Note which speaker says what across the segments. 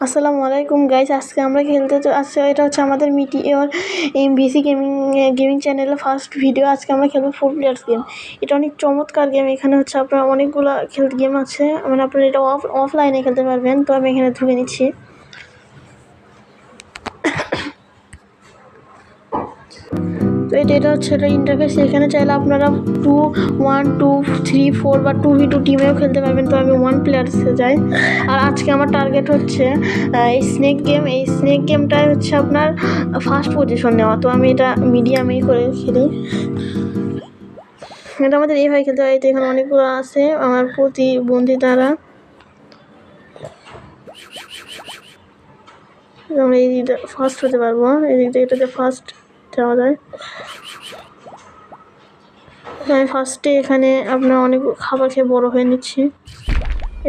Speaker 1: আসসালামু আলাইকুম গাইস, আজকে আমরা খেলতে আজকে এটা হচ্ছে আমাদের মিটিওর এমবিসি গেমিং চ্যানেলের ফার্স্ট ভিডিও। আজকে আমরা খেলবো 4 প্লেয়ার্স গেম। এটা অনেক চমৎকার গেম। এখানে হচ্ছে আপনার অনেকগুলো গেম আছে, মানে আপনারা এটা অফলাইনে খেলতে পারবেন। তো আমি এখানে ঢুকে নিচ্ছি। তো এটা হচ্ছে একটা ইন্টারফেস। এখানে চাইলে আপনারা 2, 1, 2, 3, 4 বা 2v2 টিমেও খেলতে পারবেন। তো আমি 1 প্লেয়ার্সে যাই। আর আজকে আমার টার্গেট হচ্ছে এই স্নেক গেম। এই স্নেক গেমটাই হচ্ছে আপনার ফার্স্ট পজিশন নেওয়া। তো আমি এটা মিডিয়ামেই করে খেলি। এটা আমাদের এইভাবে খেলতে হয়। তো এখানে অনেকগুলো আছে আমার প্রতিবন্ধী দ্বারা। আমরা এই দিকটা ফার্স্ট হতে পারবো, এই দিকটা এটাতে ফার্স্ট যাওয়া যায়। আমি ফার্স্টে এখানে আপনার অনেক খাবার খেয়ে বড় হয়ে নিচ্ছি।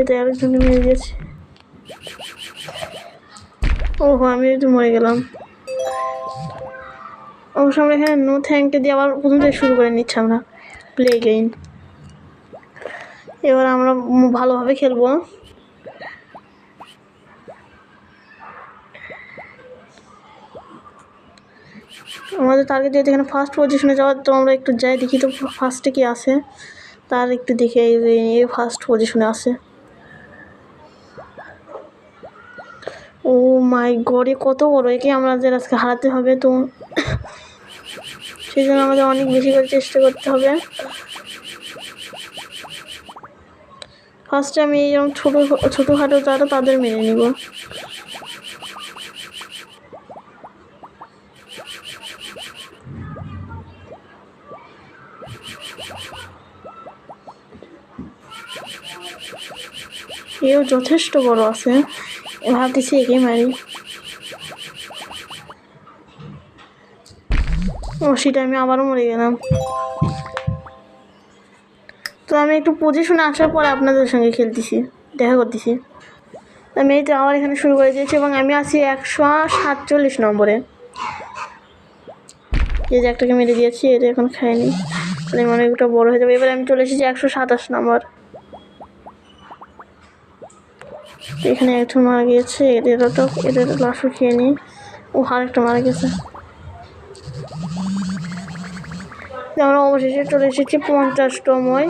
Speaker 1: এতে আরেকজনকে মেরে দিয়েছি। ওহো, আমি তো মরে গেলাম। অবশ্য আমরা এখানে নো থ্যাঙ্ককে দিয়ে আবার প্রথম থেকে শুরু করে নিচ্ছি আমরা প্লে গেম। এবার আমরা ভালোভাবে খেলবো। আমাদের টার্গেট যেহেতু এখানে ফার্স্ট পজিশনে যাওয়ার, তো আমরা একটু যাই দেখি তো ফার্স্টে কি আছে, তার একটু দেখে এই ফার্স্ট পজিশনে আছে। ও মাই গড, এ কত বড়! একে আমাদের আজকে হারাতে হবে। তো সেই জন্য আমাদের অনেক বেশি করে চেষ্টা করতে হবে। ফার্স্টে আমি এরকম ছোটোখাটো যারা তাদের মেনে নিব। এও যথেষ্ট বড় আছে, ভাবতেছি একেই মারি। ও সেটা আমি আবারও মরে গেলাম। তো আমি একটু পজিশনে আসার পরে আপনাদের সঙ্গে দেখা করতেছি। আমি এই তো আবার এখানে শুরু করে দিয়েছি এবং আমি আছি 147 নম্বরে। এই যে একটাকে মেরে দিয়েছি, এটা এখন খাইনি, তাহলে অনেকটা বড় হয়ে যাবে। এবার আমি চলে এসেছি 127 নম্বর। এখানে একজন মারা গিয়েছে, এদের লাশও খেয়ে নিই। ও আরেকটা মারা গেছে। আমরা অবশেষে চলে এসেছি 50তময়।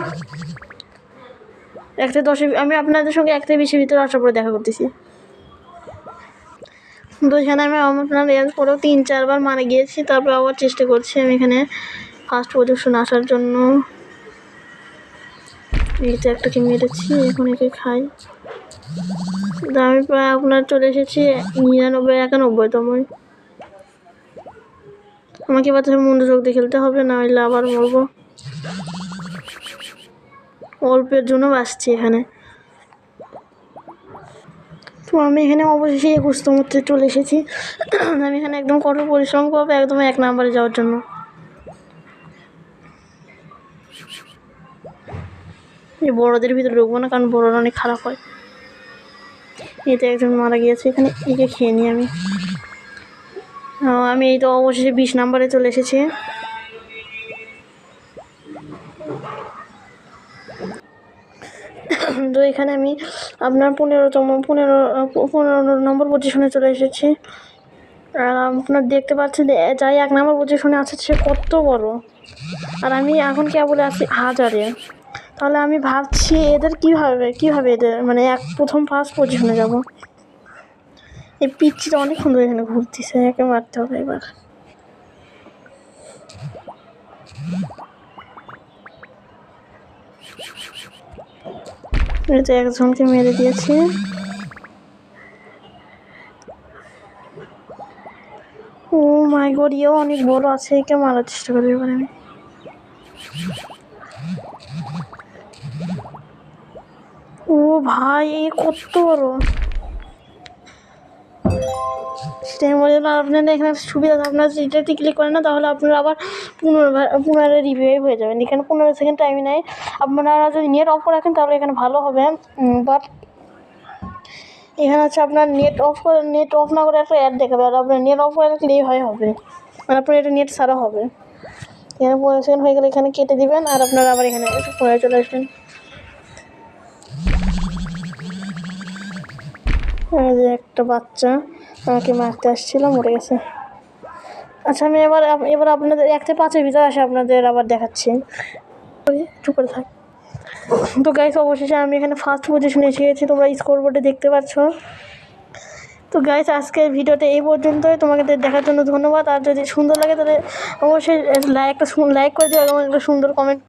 Speaker 1: 1-10 আমি আপনাদের সঙ্গে 1-20 ভিতরে আসার পরে দেখা করতেছি। তো এখানে আমি আপনার রেঞ্জ পরেও 3-4 বার মারা গিয়েছি। তারপর আবার চেষ্টা করছি আমি এখানে ফার্স্ট পজিশন আসার জন্য। এইটা একটাকে মেরেছি, এখন একে খাই। আমি প্রায় আপনার চলে এসেছি 99-91তময়। আমাকে এবার মনোযোগ দিয়ে খেলতে হবে, না হলে আবার মরবো। অল্পের জন্য বাঁচছি এখানে। তো আমি এখানে অবশেষে 21তমতে চলে এসেছি। আমি এখানে একদম কঠোর পরিশ্রম করবো একদম 1 নম্বরে যাওয়ার জন্য। এই বড়দের ভিতরে ঢুকবো না, কারণ বড়রা অনেক খারাপ হয়। এতে একজন মারা গিয়েছে, এখানে একে খেয়ে নিই আমি। আমি এই তো অবশেষে 20 নম্বরে চলে এসেছি। তো এখানে আমি আপনার 15 নম্বর পজিশনে চলে এসেছি। আর আপনার দেখতে পাচ্ছেন যাই 1 নম্বর পজিশনে আছে সে কত বড়, আর আমি এখন কেবল আছি 1000-এ। তাহলে আমি ভাবছি এদের কীভাবে এদের মানে প্রথম ফার্স্ট পজিশনে যাব। এই পিচ্চিটা অনেক সুন্দর এখানে ঘুরতেছে, একে মারতে হবে এবার। এই যে একজনকে মেরে দিয়েছি। ও মাই গড, এও অনেক বড় আছে, একে মারার চেষ্টা করি এবার আমি। ও ভাই, এ কত বড়! সেটাই বলে না, আপনারা এখানে সুবিধা আছে, আপনারা যেটাতে ক্লিক করেন না তাহলে আপনারা আবার পুনরায় রিভিউ হয়ে যাবেন। এখানে 15 সেকেন্ড টাইম নেয়। আপনারা যদি নেট অফ করে রাখেন তাহলে এখানে ভালো হবে। বাট এখানে হচ্ছে আপনার নেট অফ না করে একটা অ্যাড দেখাবে, আর আপনার নেট অফ করে রাখলে হবে, মানে আপনার এটা নেট ছাড়া হবে। এখানে 15 সেকেন্ড হয়ে গেলে এখানে কেটে দিবেন, আর আপনারা আবার এখানে পরে চলে আসবেন। এই যে একটা বাচ্চা আমাকে মারতে আসছিল, মরে গেছে। আচ্ছা আমি এবার আপনাদের 1 থেকে 5-এর ভিতরে আসে আপনাদের আবার দেখাচ্ছি। চুপ করে থাক। তো গাইস অবশেষে আমি এখানে ফার্স্ট পজিশনে এসে গেছি, তোমরা স্কোর বোর্ডে দেখতে পাচ্ছ। তো গাইস আজকের ভিডিওটা এই পর্যন্তই, তোমাকে দেখার জন্য ধন্যবাদ। আর যদি সুন্দর লাগে তাহলে অবশ্যই লাইক করে দিও এবং একটা সুন্দর কমেন্ট